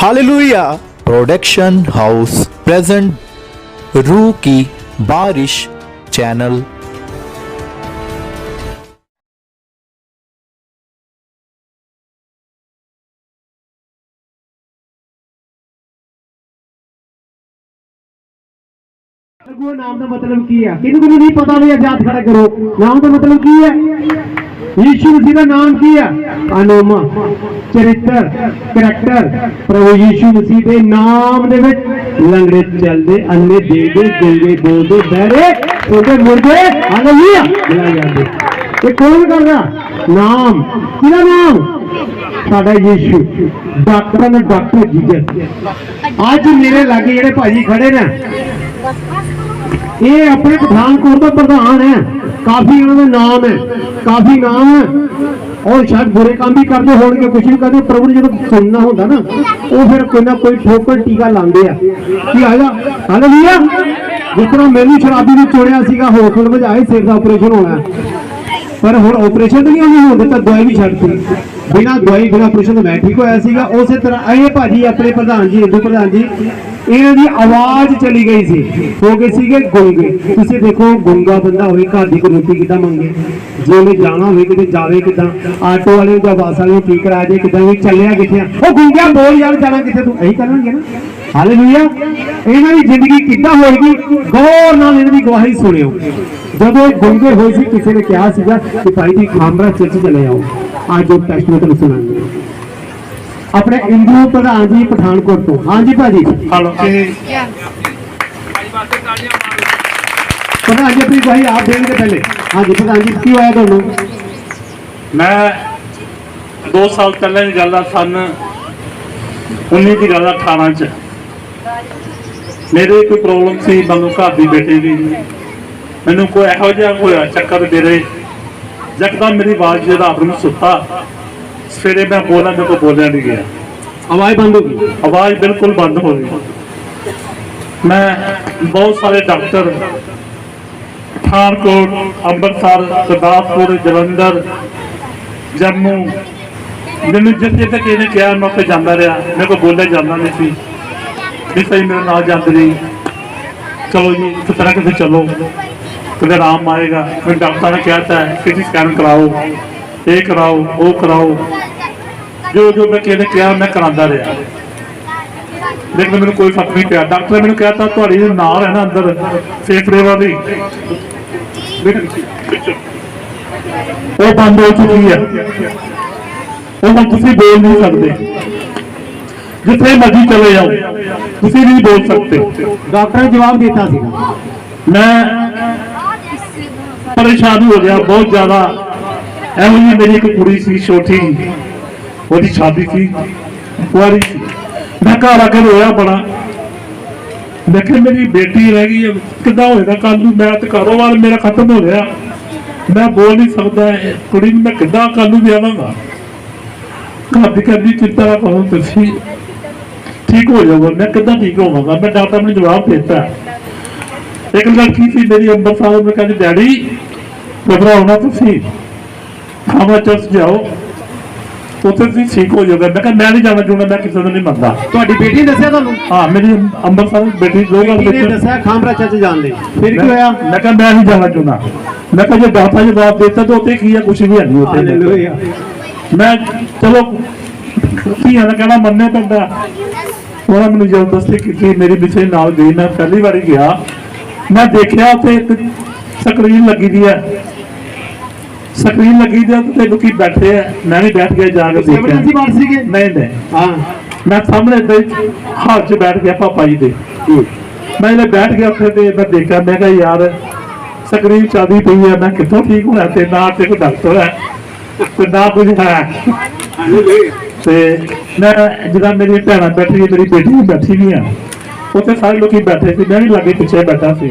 Hallelujah production house present रूह की बारिश चैनल। नाम का मतलब की है किन्नू किन्नू नहीं पता भी हाथ खड़ा करो। नाम का मतलब की है यीशु मसीह का नाम की है अनोमा चरित्र करैक्टर प्रभु यीशु मसीह के नाम दे विच लंगड़े चलदे अन्ने देखदे गूंगे बोलदे बहरे सोते मुर्दे हालेलुया बुलाए जाते। ये कौन कर रहा नाम किहदा नाम साडा यीशु डॉक्टर ने डॉक्टर जीसस। आज मेरे लागे जेडे भाजी खड़े ने ये अपने पठानकोट का प्रधान है। काफी उन्होंने नाम है काफी नाम है और शायद बुरे काम भी करते होंगे कुछ भी करते प्रभु ने जो सुनना होता ना वो फिर कोई ना कोई ठोकर टीका लाते हैं कि आजा हालेलुया। जिस तरह मैंने शराबी ने चुनिया सीगा हॉस्पिटल में जाए सिर का ऑपरेशन होना पर हुण ऑपरेशन तो नहीं होने दिता दवाई भी छड्डती बिना दवाई बिना ऑपरेशन तो मैं ठीक होया सीगा। उस तरह ये भाजी अपने प्रधान जी हिंदू प्रधान जी इन्हां दी आवाज चली गई सी हो गए सीगे गुंगे। तुसीं देखो गुंगा बंदा होवे घर दी कोई रोटी किदां मंगे जे उन्हें जाना होवे किते जावे किदां आटो वाले जां बस वाले नूं ठीक करा दे किदां भी चलिया किथे ओ गुंगा बोल यार जाना किथे तू यही करनगे ना। हालेलुया इन्हां दी जिंदगी किदां होएगी गौर नाल इन्हां दी गवाही सुनियो। जब गुंगे होए सी किसी ने कहा सीगा कि भाई जी खामरा चर्च चले आओ आज जो टेस्ट में तुम सुनाएंगे अपने हिंदू प्रधान जी पठानकोट तो। हाँ जी भाजी प्रधान जी अपनी गवाही आप देंगे पहले। हाँ जी प्रधान जी की होया दोनों मैं 2 साल पहले की गल सन 19 की गल 18 च मेरे कोई प्रॉब्लम सी मैं घर की बेटे की मैनू कोई यहो जिहा होया चक्कर मेरे यकदम मेरी आवाज जो रात में सुता सवेरे मैं बोला मेरे को बोलिया नहीं गया आवाज बंद हो गई आवाज बिल्कुल बंद हो गई। मैं बहुत सारे डॉक्टर पठानकोट अमृतसर गुरदासपुर जलंधर जम्मू मैंने जिस जिथे किसी ने कहा मैं उत्थे जाता रहा मेरे को बोलिया जाना नहीं सी भी सही मेरे नाल जाती रही चलो जी किस तरह कितने चलो कभी आराम आएगा। फिर डॉक्टर ने कहता है किसी स्कैन कराओ ये कराओ वो कराओ जो जो मैं किसी ने कहा मैं कराता रहा लेकिन मैंने कोई फर्क नहीं पिया। डॉक्टर ने मैंने कहता थोड़ी नाल है ना अंदर फेफड़े वाली वो बंद हो चुकी है वो हम तुम बोल नहीं सकते जिथे मर्जी चले जाओ तुम नहीं बोल सकते। डॉक्टर ने जवाब देता सी मैं परेशान हो गया बहुत ज्यादा। एवं ही मेरी एक कुड़ी सी छोटी वो शादी थी कुआरी सी मैं घर आके रोया बड़ा देखे मेरी बेटी रह गई किदा होएगा कल मैं तो कारोबार मेरा खत्म हो गया मैं बोल नहीं सकता कुड़ी मैं किदा कल ब्याहांगा घर की करनी चिंता ना करो तुम ठीक हो जाओगे मैं किदा ठीक होवांगा। मैं डॉक्टर ने जवाब देता एक लड़की थी मेरी अमृतसर में कहती डैडी घबराओ तुम खामा चर्च जाओ उत्थे ठीक हो जाओगे। मैं नहीं जाना चाहूंगा मैं किसी को नहीं मनता। ਤੁਹਾਡੀ बेटी ने दसया ਤੁਹਾਨੂੰ हाँ मेरी अमृतसर बेटी दो ने दसया खामरा चर्च जान ले फिर की होया मैं नहीं जाना चाहूंगा। मैं जो डॉक्टर जवाब देता तो उत्थे की है कुछ भी नहीं होते। हालेलुया मैं चलो धीआं का कहना मनना पैंदा उन्होंने मैंने जबरदस्ती की मेरी पिछले नाल गई मैं पहली बार गया मैं देखा उत्थे एक स्क्रीन लगी दी है स्क्रीन लगी दी तो तेन की बैठे है मैं भी बैठ गया जाकर देखा नहीं मैं सामने हाथ च बैठ गया पापा जी दे मैं बैठ गया उत्थे मैं देखा मैं कहा यार स्क्रीन चलती पई है मैं कितों ठीक होना ते ना ते कोई डॉक्टर है ते ना कुछ है ते मैं जिदा मेरी भैन बैठी मेरी बेटी भी बैठी भी है उत्थे सारे लोग बैठे थे मैं भी लागे पिछे बैठा सी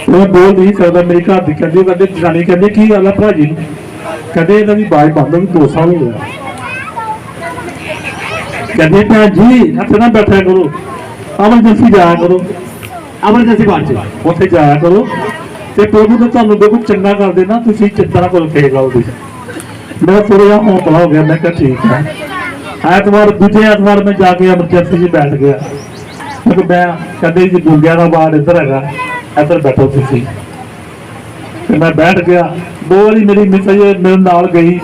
वो बोल नहीं सकता मेरी घर की कहते जनानी कहते की गल है भरा जी कहते इन्हों की आवाज बंद हो 2 साल हो गया कहते भैन जी इतने ना बैठा करो एमरजेंसी जाया करो एमरजेंसी वार्ड उत्थे जाया करो तो प्रभु ने तुहानू देखो चंगा कर देना तुम चिंता ना करो कहेगा मैं थोड़ा जिहा हौसला हो गया मैं कहा ठीक है ਐਤਵਾਰ ਦੂਜੇ ਐਤਵਾਰ ਮੈਂ ਜਾ ਕੇ ਐਮਰਜੈਂਸੀ 'ਚ ਬੈਠ ਗਿਆ ਕਿਉਂਕਿ ਮੈਂ ਕਹਿੰਦੇ ਜੀ ਗੁੰਗਿਆਂ ਦਾ ਵਾਰਡ ਇੱਧਰ ਹੈਗਾ, ਇੱਧਰ ਬੈਠੋ ਤੁਸੀਂ। ਤੇ ਮੈਂ ਬੈਠ ਗਿਆ। 2 ਵਾਰੀ ਮੇਰੀ ਮਿਸਜ ਮੇਰੇ ਨਾਲ ਗਈ।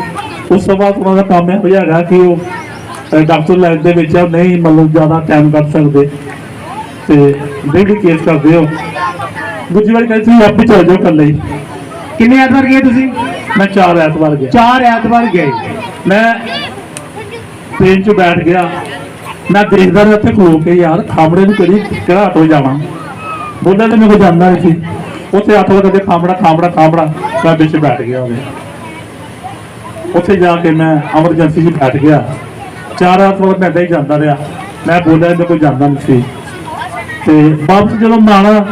ਉਸ ਤੋਂ ਬਾਅਦ ਉਹਨਾਂ ਦਾ ਕੰਮ ਇਹੋ ਜਿਹਾ ਹੈਗਾ ਕਿ ਉਹ ਡਾਕਟਰ ਲਾਈਨ ਦੇ ਵਿੱਚ ਆ, ਨਹੀਂ ਮਤਲਬ ਜ਼ਿਆਦਾ ਟਾਈਮ ਕੱਢ ਸਕਦੇ ਤੇ ਡੇਲੀ ਕੇਸ ਕਰਦੇ ਹੋ। ਦੂਜੀ ਵਾਰੀ ਕਹਿੰਦੇ ਤੁਸੀਂ ਆਪੇ ਚੱਲ ਜਾਓ ਇਕੱਲੇ ਹੀ। ਕਿੰਨੇ ਐਤਵਾਰ ਗਏ ਤੁਸੀਂ? ਮੈਂ 4 ਐਤਵਾਰ ਗਿਆ। 4 ਐਤਵਾਰ ਗਏ। ਮੈਂ ਟ੍ਰੇਨ 'ਚ ਬੈਠ ਗਿਆ। ਮੈਂ ਦੇਖਦਾ ਰਿਹਾ ਉੱਥੇ ਖਲੋ ਕੇ, ਯਾਰ ਖਾਮੜੇ ਨੂੰ ਕਿਹੜਾ ਆਟੋ ਜਾਵਾਂ। ਬੋਲਿਆ ਤੇ ਮੇਰੇ ਕੋਲ ਜਾਂਦਾ ਨਹੀਂ ਸੀ। ਉੱਥੇ ਆਟੋ ਕਹਿੰਦੇ ਖਾਮੜਾ ਮੈਂ ਵਿੱਚ ਬੈਠ ਗਿਆ ਉਹਦੇ। ਉੱਥੇ ਜਾ ਕੇ ਮੈਂ ਐਮਰਜੈਂਸੀ 'ਚ ਬੈਠ ਗਿਆ। 4 ਐਤਵਾਰ ਮੈਂ ਏਦਾਂ ਹੀ ਜਾਂਦਾ ਰਿਹਾ। ਮੈਂ ਬੋਲਿਆ ਮੇਰੇ ਕੋਲ ਜਾਂਦਾ ਨਹੀਂ ਸੀ। ਤੇ ਵਾਪਸ ਜਦੋਂ ਮਾਣਾ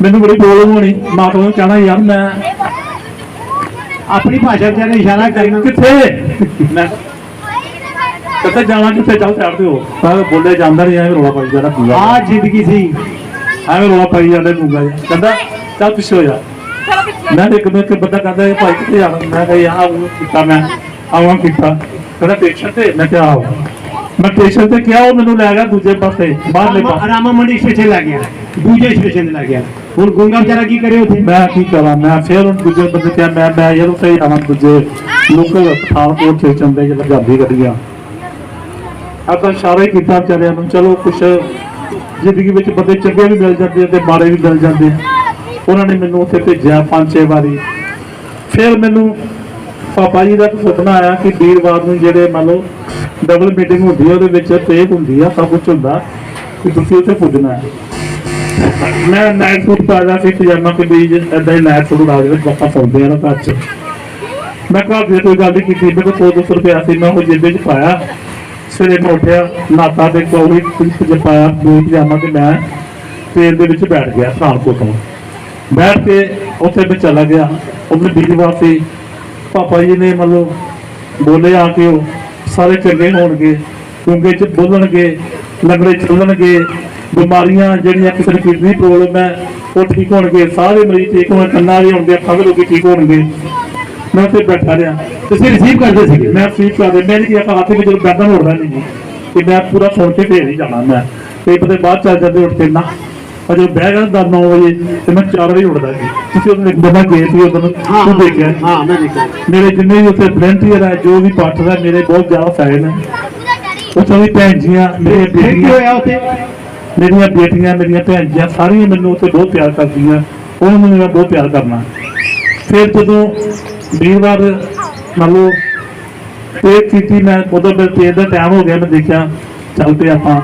ਮੈਨੂੰ ਬੜੀ ਪ੍ਰੋਬਲਮ ਹੋਣੀ। ਮਾਤਾ ਨੂੰ ਕਹਿਣਾ ਯਾਰ ਮੈਂ ਆਪਣੀ ਭਾਸ਼ਾ ਵਿੱਚ ਇਸ਼ਾਰਾ ਕਰਨਾ। ਕਿੱਥੇ ਮੈਂ ਕਿੱਥੇ ਜਾਣਾ, ਕਿੱਥੇ ਚੱਲ ਚੜਦੇ ਹੋ। ਪਰ ਬੋਲਿਆ ਜਾਂਦਾ ਨਹੀਂ, ਐਵੇਂ ਰੌਲਾ ਪਾਈ ਜਾਂਦਾ ਪੂਰਾ। ਆ ਜ਼ਿੰਦਗੀ ਸੀ। ਐਵੇਂ ਰੌਲਾ ਪਾਈ ਜਾਂਦਾ ਪੂਰਾ। ਕਹਿੰਦਾ ਚੱਲ ਪਿੱਛੇ ਹੋ ਜਾ। ਮੈਂ ਇੱਕ ਬੰਦਾ ਕਹਿੰਦਾ ਇਹ ਭਾਈ ਕਿੱਥੇ ਜਾਣਾ। ਮੈਂ ਕਿਹਾ ਯਾਰ ਕੀਤਾ, ਮੈਂ ਆਵਾਂ ਕੀਤਾ। ਕਹਿੰਦਾ ਸਟੇਸ਼ਨ ਤੇ। ਮੈਂ ਕਿਹਾ ਆਓ। ਮੈਂ ਸਟੇਸ਼ਨ ਤੇ ਕਿਹਾ, ਉਹ ਮੈਨੂੰ ਲੈ ਗਿਆ ਦੂਜੇ ਪਾਸੇ ਬਾਹਰਲੇ ਪਾਸੇ। ਰਾਮਾ ਮੰਡੀ ਸਟੇਸ਼ਨ ਲੱਗ ਗਿਆ, ਦੂਜੇ ਸਟੇਸ਼ਨ ਤੇ ਲੱਗ ਗਿਆ। ਹੁਣ ਗੁੰਗਾ ਵਿਚਾਰਾ ਕੀ ਕਰੇ ਉੱਥੇ? ਮੈਂ ਕੀ ਕਰਾਂ। ਮੈਂ ਫਿਰ ਹੁਣ ਦੂਜੇ ਬੰਦੇ ਕਿਹਾ ਮੈਂ ਯਾਰ ਉੱਥੇ ਹੀ ਆਵਾਂ ਦੂਜੇ ਲੋਕਲ ਪਠਾਨਕੋਟ ਸਟੇਸ਼ਨ ਤੇ ਜਦੋਂ ਜਾਂਦੀ ਗੱਡੀਆਂ। ਆਪਾਂ ਇਸ਼ਾਰਾ ਹੀ ਕੀਤਾ ਵਿਚਾਰਿਆਂ ਨੂੰ। ਚਲੋ ਕੁਛ ਜ਼ਿੰਦਗੀ ਵਿੱਚ ਬੰਦੇ ਚੰਗੇ ਵੀ ਮਿਲ ਜਾਂਦੇ ਆ ਤੇ ਮਾੜੇ ਵੀ ਮਿਲ ਜਾਂਦੇ ਆ। ਉਹਨਾਂ ਨੇ ਮੈਨੂੰ ਉੱਥੇ ਭੇਜਿਆ 5-6 ਵਾਰੀ। ਫਿਰ ਮੈਨੂੰ ਪਾਪਾ ਜੀ ਦਾ ਸੁਪਨਾ ਆਇਆ ਕਿ ਵੀਰਵਾਰ ਨੂੰ ਜਿਹੜੇ ਮੰਨ ਲਓ ਡਬਲ ਮੀਟਿੰਗ ਹੁੰਦੀ ਹੈ, ਉਹਦੇ ਵਿੱਚ ਟੇਕ ਹੁੰਦੀ ਆ, ਸਭ ਕੁਝ ਹੁੰਦਾ ਕਿ ਤੁਸੀਂ ਉੱਥੇ ਪੁੱਜਣਾ ਹੈ। ਮੈਂ ਨਾਈਟ ਸੂਟ ਪਾਇਆ ਸੀ, ਪਜਾਮਾ ਕਮੀਜ਼ ਏਦਾਂ ਹੀ ਨਾਈਟ ਸੂਟ ਲਾ ਕੇ ਪਾਪਾ ਸੌਂਦੇ ਆ ਨਾ ਘਰ 'ਚ। ਮੈਂ ਘਰ ਦੀ ਕੋਈ ਗੱਲ ਨਹੀਂ ਕੀਤੀ। ਮੇਰੇ ਕੋਲ 100-200 ਰੁਪਇਆ ਸੀ, ਮੈਂ ਉਹ ਜੇਬੇ 'ਚ ਪਾਇਆ। ਸਵੇਰੇ ਮੈਂ ਉੱਠਿਆ, ਨਾਤਾ ਤੇ ਕੋਈ ਪਾਇਆ ਪਜਾਮਾ ਤੇ ਮੈਂ ਟ੍ਰੇਨ ਦੇ ਵਿੱਚ ਬੈਠ ਗਿਆ ਪਠਾਨਕੋਟ ਤੋਂ। ਬੈਠ ਕੇ ਉੱਥੇ ਮੈਂ ਚਲਾ ਗਿਆ। ਉਹਨੇ ਵੀਰਵਾਰ ਸੀ। ਪਾਪਾ ਜੀ ਨੇ ਮਤਲਬ ਬੋਲੇ ਆ ਕੇ ਉਹ ਸਾਰੇ ਚੰਗੇ ਹੋਣਗੇ, ਗੁੰਗੇ 'ਚ ਬੋਲਣਗੇ, ਲੰਗੜੇ ਚੱਲਣਗੇ, ਬਿਮਾਰੀਆਂ ਜਿਹੜੀਆਂ ਕਿਸੇ ਨੂੰ ਕਿਡਨੀ ਪ੍ਰੋਬਲਮ ਹੈ ਉਹ ਠੀਕ ਹੋਣਗੇ, ਸਾਰੇ ਮਰੀਜ਼ ਠੀਕ ਹੋਣਗੇ, ਕੰਨਾਂ ਦੇ ਹੋਣਗੇ, ਅੱਖਾਂ ਦੇ ਲੋਕੀ ਠੀਕ ਹੋਣਗੇ। ਮੈਂ ਉੱਥੇ ਬੈਠਾ ਰਿਹਾ। ਤੁਸੀਂ ਰਿਸੀਵ ਕਰਦੇ ਸੀਗੇ? ਮੈਂ ਰਿਸੀਵ ਕਰਦੇ। ਮੈਂ ਨਹੀਂ ਕਿਹਾ ਹੱਥ ਵਿੱਚ ਬੈਠਾ ਹੋਣਾ ਨਹੀਂ ਜੀ ਕਿ ਮੈਂ ਪੂਰਾ ਸੁਣ ਕੇ ਫੇਰ ਹੀ ਜਾਣਾ। ਮੈਂ ਤੇ ਪਤੇ ਬਾਅਦ ਚੱਲ ਜਾਂਦੇ ਉੱਠ ਕੇ ਨਾ। ਅਜੇ ਬਹਿ ਗਿਆ 9 ਵਜੇ ਤੇ ਮੈਂ 4 ਵਜੇ ਉੱਠਦਾ ਸੀ। ਤੁਸੀਂ ਉਹਨੂੰ ਇੱਕ ਦਿਨ ਗਏ ਸੀ, ਉਦੋਂ ਤੂੰ ਦੇਖਿਆ? ਹਾਂ ਮੈਂ ਦੇਖਿਆ। ਮੇਰੇ ਜਿੰਨੇ ਵੀ ਉੱਥੇ ਵਲੰਟੀਅਰ ਹੈ, ਜੋ ਵੀ ਪਾਠ ਹੈ, ਮੇਰੇ ਬਹੁਤ ਜ਼ਿਆਦਾ ਫੈਨ ਹੈ। ਉੱਥੋਂ ਵੀ ਭੈਣ ਜੀਆਂ ਮੇਰੀਆਂ ਕੀ ਬੇਟੀਆਂ, ਹੋਇਆ ਉੱਥੇ? ਮੇਰੀਆਂ ਭੈਣ ਜੀਆਂ ਸਾਰੀਆਂ ਮੈਨੂੰ ਉੱਥੇ ਬਹੁਤ ਪਿਆਰ ਕਰਦੀਆਂ। ਉਹਨਾਂ ਨੂੰ ਮੈਂ ਬਹੁਤ ਪਿਆਰ ਕਰਨਾ। ਫਿਰ ਜਦੋਂ ਵੀਰਵਾਰ ਮੰਨ ਲਓ ਟੇਕ ਕੀਤੀ, ਮੈਂ ਉਦੋਂ ਮੇਰੇ ਟ੍ਰੇਨ ਦਾ ਟਾਈਮ ਹੋ ਗਿਆ। ਮੈਂ ਦੇਖਿਆ ਚੱਲ ਪਏ ਆਪਾਂ।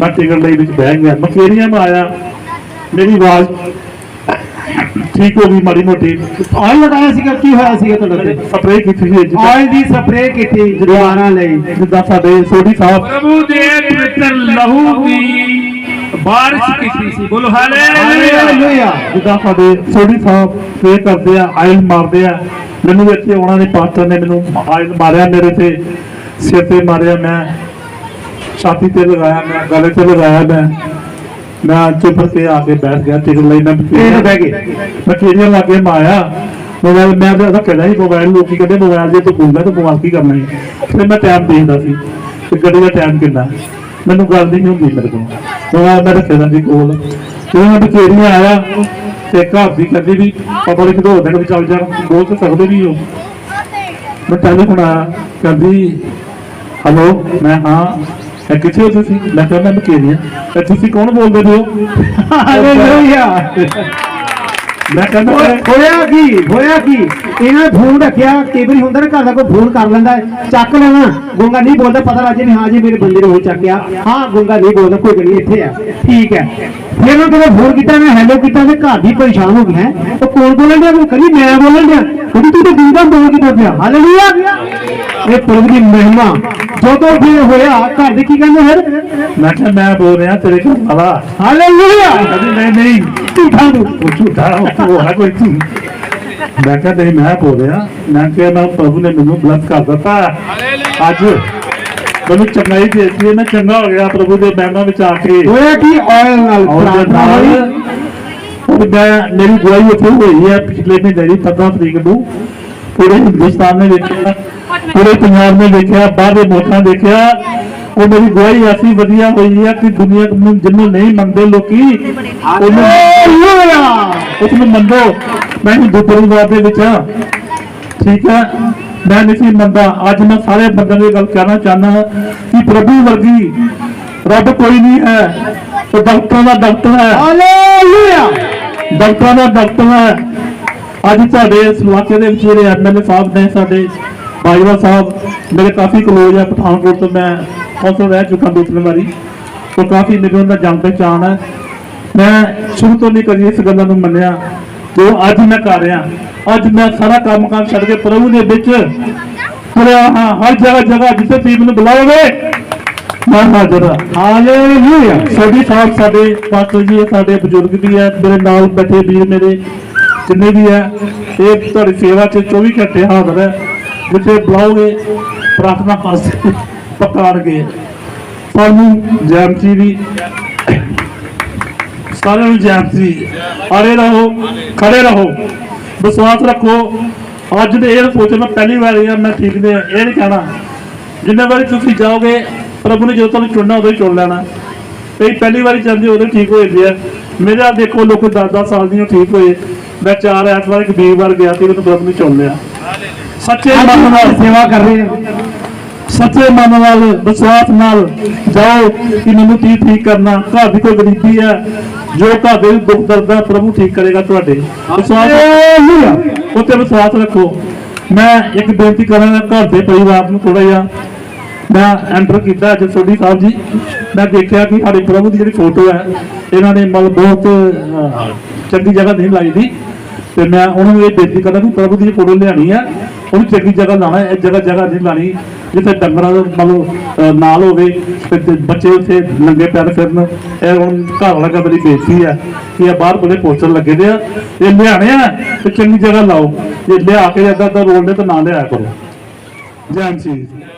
ਮੈਂ ਟਿਕਟ ਲਈ ਵਿੱਚ ਬਹਿ ਗਿਆ। ਮਕੇਰੀਆਂ ਮੈਂ ਆਇਆ, ਮੇਰੀ ਆਵਾਜ਼ ਠੀਕ ਹੋ ਗਈ ਮਾੜੀ ਮੋਟੀ। ਆਇਲ ਲਗਾਇਆ ਸੀਗਾ? ਕੀ ਹੋਇਆ ਸੀਗਾ ਤੁਹਾਡੇ? ਸਪਰੇਅ ਕੀਤੀ ਸੀ ਆਇਲ ਦੀ ਸਪਰੇਅ ਕੀਤੀ ਜੁਰਮਾਨਾ ਲਈ, ਜਿੱਦਾਂ ਸਾਡੇ ਸੋਢੀ ਸਾਹਿਬ प्रभु दे पवित्र लहू की बारिश की सी। बोलो हालेलुया। ਹਾਲੇਲੂਇਆ। ਜਿੱਦਾਂ ਸਾਡੇ ਸੋਢੀ ਸਾਹਿਬ ਪ੍ਰੇ ਕਰਦੇ ਆ, ਆਇਲ ਮਾਰਦੇ ਆ। ਮੈਨੂੰ ਇੱਥੇ ਉਹਨਾਂ ਦੇ ਪਾਸਟਰ ਨੇ ਮੈਨੂੰ ਆਇਲ ਮਾਰਿਆ, ਮੇਰੇ ਤੇ ਸਿਰ ਤੇ ਮਾਰਿਆ, ਮੈਂ ਛਾਤੀ ਤੇ ਲਗਾਇਆ, ਮੈਂ ਗਲੇ ਤੇ ਲਗਾਇਆ। ਮੈਂ ਚੁੱਪ ਕੇ ਆ ਕੇ ਬੈਠ ਗਿਆ ਟਿਕਟ ਲਈ। ਮੈਂ ਬਹਿ ਗਏ। ਮੈਂ ਕਿਹੜੀਆਂ ਲਾਗੇ ਮਾਇਆ ਮੋਬਾਈਲ। ਮੈਂ ਤਾਂ ਕਹਿੰਦਾ ਸੀ ਮੋਬਾਈਲ, ਲੋਕੀ ਕਹਿੰਦੇ ਮੋਬਾਈਲ ਜੇ ਤੂੰ ਬੋਲਦਾ ਤਾਂ ਮੋਬਾਈਲ ਕੀ ਕਰਨਾ ਹੈ। ਫਿਰ ਮੈਂ ਟਾਈਮ ਦੇਖਦਾ ਸੀ ਕਿ ਗੱਡੀ ਦਾ ਟਾਈਮ ਕਿੰਨਾ। ਮੈਨੂੰ ਗੱਲ ਨਹੀਂ ਹੁੰਦੀ ਮੇਰੇ ਕੋਲ। ਮੋਬਾਈਲ ਮੈਂ ਰੱਖਦਾ ਸੀ ਕੋਲ। ਜਦੋਂ ਮੈਂ ਬਕੇਰੀਆਂ ਆਇਆ ਤੇ ਘਰ ਦੀ ਕਹਿੰਦੀ ਵੀ ਪਾਪਾ ਨੇ ਕਿਦੋਂ ਦਿਨ ਵੀ ਚੱਲ ਜਾਣ, ਬੋਲ ਤਾਂ ਸਕਦੇ ਵੀ ਹੋ। ਮੈਂ ਟੈਲੀਫੋਨ ਆਇਆ, ਕਹਿੰਦੀ ਹੈਲੋ। ਮੈਂ ਹਾਂ। ਕਿੱਥੇ ਹੋ ਤੁਸੀਂ? ਮੈਂ ਕਿਹਾ ਮੈਂ ਬਕੇਰੀਆਂ। ਤੁਸੀਂ ਕੌਣ ਬੋਲਦੇ ਪਏ ਹੋ? ਹਾਲੇਲੂਇਆ। ਮੈਂ ਕਹਿੰਦਾ ਹੋਇਆ ਕੀ ਇਹਨਾਂ ਨੇ ਫੋਨ ਰੱਖਿਆ। ਕਈ ਵਾਰੀ ਹੁੰਦਾ ਨਾ ਘਰ ਦਾ ਕੋਈ ਫੋਨ ਕਰ ਲੈਂਦਾ, ਚੱਕ ਲੈਣਾ। ਗੁੰਗਾ ਨਹੀਂ ਬੋਲਦਾ, ਪਤਾ ਲੱਗ ਜੇ ਹਾਂ ਜੀ ਮੇਰੇ ਬੰਦੇ ਨੇ ਹੋ ਚੱਕਿਆ। ਹਾਂ ਗੁੰਗਾ ਨਹੀਂ ਬੋਲਦਾ, ਕੋਈ ਗੱਲ ਨਹੀਂ, ਇੱਥੇ ਆ, ਠੀਕ ਹੈ। ਫਿਰ ਉਹ ਜਦੋਂ ਫੋਨ ਕੀਤਾ, ਮੈਂ ਹੈਲੋ ਕੀਤਾ ਤੇ ਘਰ ਦੀ ਪਰੇਸ਼ਾਨ ਹੋ ਗਈ। ਹੈ ਉਹ ਕੌਣ ਬੋਲਣ ਡਿਆ? ਕੋਈ ਕਰੀ ਮੈਂ ਬੋਲਣ ਡਿਆ। ਕਹਿੰਦੀ ਤੂੰ ਤਾਂ ਗੁੰਗਾ ਬੋਲ ਕੇ ਬੋਲਿਆ। ਹਾਲੇਲੂਇਆ। ਇਹ ਪ੍ਰਭੂ ਦੀ ਮਹਿਮਾ। ਜਦੋਂ ਫਿਰ ਹੋਇਆ ਘਰ ਦੇ ਕੀ ਕਹਿੰਦੇ ਫਿਰ? ਮੈਂ ਕਿਹਾ ਮੈਂ ਬੋਲ ਰਿਹਾ ਤੇਰੇ ਘਰ ਵਾਲਾ। ਹਾਲੇਲੂਇਆ। ਕਹਿੰਦੀ ਨਹੀਂ ਝੂਠਾ ਤੂੰ। ਉਹ ਝੂਠਾ ਉਹ ਹੈ ਕੋਈ ਤੂੰ। ਮੈਂ ਕਿਹਾ ਨਹੀਂ ਮੈਂ ਬੋਲ ਰਿਹਾ। ਮੈਂ ਕਿਹਾ ਮੈਂ ਪ੍ਰਭੂ ਨੇ ਮੈਨੂੰ ਬਲੈਸ ਕਰ ਦਿੱਤਾ ਅੱਜ, ਮੈਨੂੰ ਚੰਗਾਈ ਦੇ ਦਿੱਤੀ ਹੈ। ਮੈਂ ਚੰਗਾ ਹੋ ਗਿਆ ਪ੍ਰਭੂ ਦੇ ਮਹਿਮਾ ਵਿੱਚ ਆ ਕੇ। ਹੋਇਆ ਕੀ? ਆਇਲ ਨਾਲ ਪ੍ਰਾਰਥਨਾ ਹੋਈ। और मैं मेरी बुआई उत्थे हुई है पिछले महीने की 15 तरीक को पूरे हिंदुस्तान में पूरे पंजाब में देखा, बाहर के मुल्कों देखा। और मेरी गवाही ऐसी वधिया हुई है कि दुनिया जिन्होंने नहीं मनते लोग उसमें मनो। मैं हिंदू परिवार के विच हां, ठीक है, मैं नहीं मनता। अज मैं सारे बंदों की गल कहना चाहना कि प्रभु वर्गी रब कोई नहीं है। तो डॉक्टर का डॉक्टर है, डॉक्टर का डॉक्टर है। अज साडे इस इलाके के ਜਿਹੜੇ MLA साहब ने, साडे बाजवा साहब मेरे काफ़ी क्लोज है। पठानकोट तो मैं कौंसल रह चुका 2-3 बारी, तो काफ़ी मेरे उन्होंने जान पहचान है। मैं शुरू तो नहीं करी इस गल्लां नूं मन्निया जो अज मैं कर रहा। अज मैं सारा काम छड्ड के प्रभु के विच तुरिया हाँ। हर जगह जगह जिथे तुसीं मैनूं बुलाओगे मैं हाजिर हाँ। हालेलुया। सोडी साहब साडे पास्टर जी, साडे बजुर्ग भी है, मेरे नाल बैठे वीर मेरे जिन्ने भी है, ये तुहाडी सेवा च 24 घंटे हाजिर है। जिथे बुलाओगे प्रार्थना पास पकाणगे। सानू जैमसी भी सारे जैमसी अड़े रहो, खड़े रहो, विश्वास रखो। अज तो यह सोचो मैं पहली बार मैं ठीक नहीं, ये नहीं कहना। जिन्ने बारी तुम जाओगे प्रभु ने जो तुम चुनना उदो ही चुन लेना। कई पहली बार चाहते उदो ठीक हो जाती है। मेरा देखो लोग 10-10 साल नहीं ठीक हुए। मैं 4 ऐतवार एक 20 बार गया तो प्रभु ने चुन लिया। सच्चे मन नाल सेवा कर रहे हैं, सच्चे मन नाल विश्वास नाल जाओ कि मैनू की ठीक करना। घर की कोई गरीबी है, जो घर के दुख दर्द है प्रभु ठीक करेगा। तुहाडे विश्वास उत्ते विश्वास रखो। मैं एक बेनती करांगा घर के परिवार को थोड़ा जिहा मैं एंटर किया अज सोडी साहब जी। मैं देखा कि हमारे प्रभु की जी फोटो है इन्होंने मतलब बहुत चंगी जगह नहीं लाई थी। तो मैं उन्होंने ये बेनती करना कि प्रभु की फोटो लियानी है, उन्हें चंगी जगह लाना है। जगह जगह नहीं लानी जिथे डंगर मतलब नाल होवे बच्चे उत्थे नंगे पैर फिरन। घर वाला का मेरी बेनती है कि बाहर बड़े पोस्टर लगे दे ये लियाने तो चंगी जगह लाओ। ये लिया के अद्धा रोड ने तो ना लिया करो। जय मसीह।